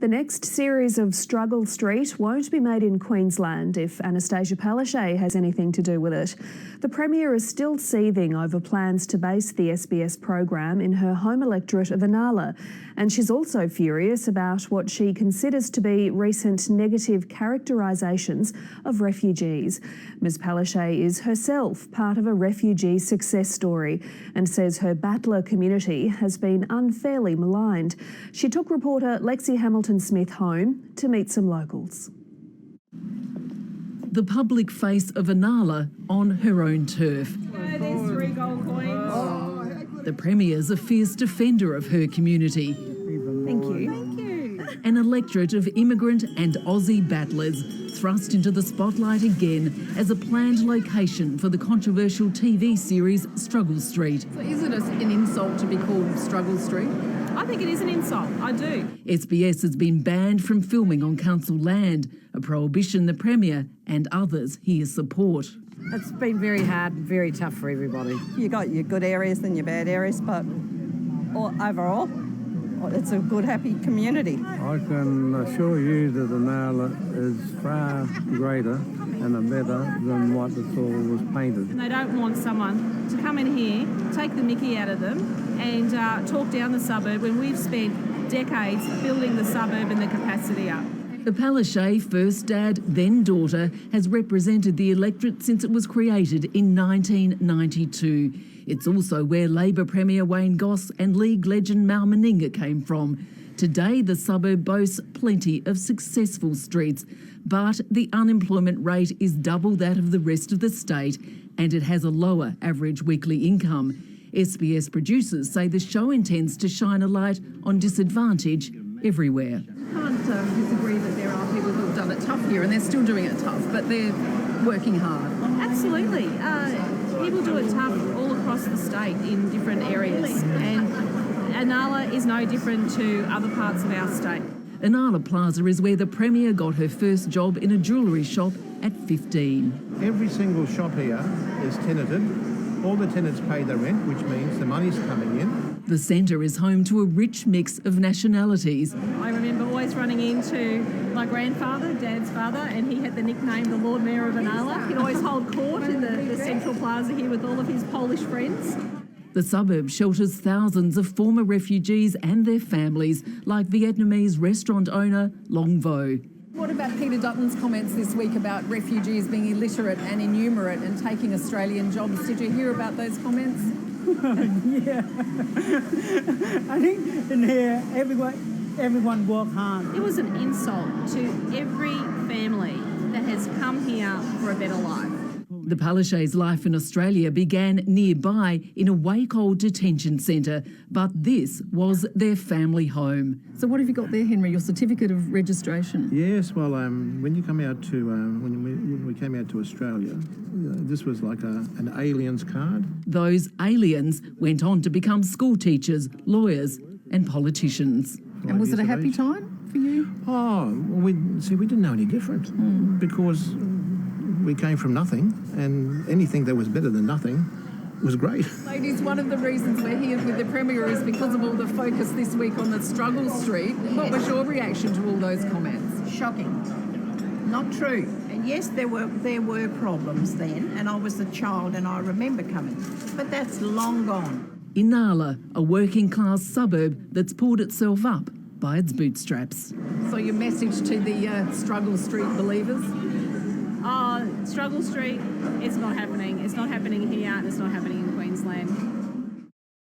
The next series of Struggle Street won't be made in Queensland if Annastacia Palaszczuk has anything to do with it. The Premier is still seething over plans to base the SBS program in her home electorate of Inala, and she's also furious about what she considers to be recent negative characterisations of refugees. Ms Palaszczuk is herself part of a refugee success story and says her battler community has been unfairly maligned. She took reporter Lexi Hamilton-Smith home to meet some locals. The public face of Inala on her own turf. There's 3 gold coins. The Premier's a fierce defender of her community. Thank you. Thank you. An electorate of immigrant and Aussie battlers thrust into the spotlight again as a planned location for the controversial TV series Struggle Street. So is it an insult to be called Struggle Street? I think it is an insult, I do. SBS has been banned from filming on council land, a prohibition the Premier and others here support. It's been very hard, very tough for everybody. You got your good areas and your bad areas, but overall, it's a good, happy community. I can assure you that Inala is far greater and better than what it all was painted. And they don't want someone to come in here, take the mickey out of them and talk down the suburb when we've spent decades building the suburb and the capacity up. The Palaszczuk, first dad, then daughter, has represented the electorate since it was created in 1992. It's also where Labor Premier Wayne Goss and League legend Mal Meninga came from. Today, the suburb boasts plenty of successful streets, but the unemployment rate is double that of the rest of the state, and it has a lower average weekly income. SBS producers say the show intends to shine a light on disadvantage everywhere. Can't disagree that there are people who have done it tough here, and they're still doing it tough, but they're working hard. Absolutely. People do it tough all across the state in different areas, and Inala is no different to other parts of our state. Inala Plaza is where the Premier got her first job in a jewellery shop at 15. Every single shop here is tenanted. All the tenants pay the rent, which means the money's coming in. The centre is home to a rich mix of nationalities. I remember always running into my grandfather, Dad's father, and he had the nickname the Lord Mayor of Inala. He'd always hold court in the central plaza here with all of his Polish friends. The suburb shelters thousands of former refugees and their families, like Vietnamese restaurant owner Long Vo. What about Peter Dutton's comments this week about refugees being illiterate and innumerate and taking Australian jobs? Did you hear about those comments? Yeah. I think in here, everyone work hard. It was an insult to every family that has come here for a better life. The Palaszczuk's life in Australia began nearby in a wake-old detention centre, but this was their family home. So what have you got there, Henry? Your certificate of registration? Yes, well, when you come out to when we came out to Australia, this was like an alien's card. Those aliens went on to become school teachers, lawyers and politicians. And was it a happy time for you? Oh, we didn't know any different because we came from nothing, and anything that was better than nothing was great. Ladies, one of the reasons we're here with the Premier is because of all the focus this week on the Struggle Street. What was your reaction to all those comments? Shocking. Not true. And yes, there were problems then, and I was a child and I remember coming. But that's long gone. Inala, a working-class suburb that's pulled itself up by its bootstraps. So your message to the Struggle Street believers? Struggle Street, it's not happening. It's not happening here and it's not happening in Queensland.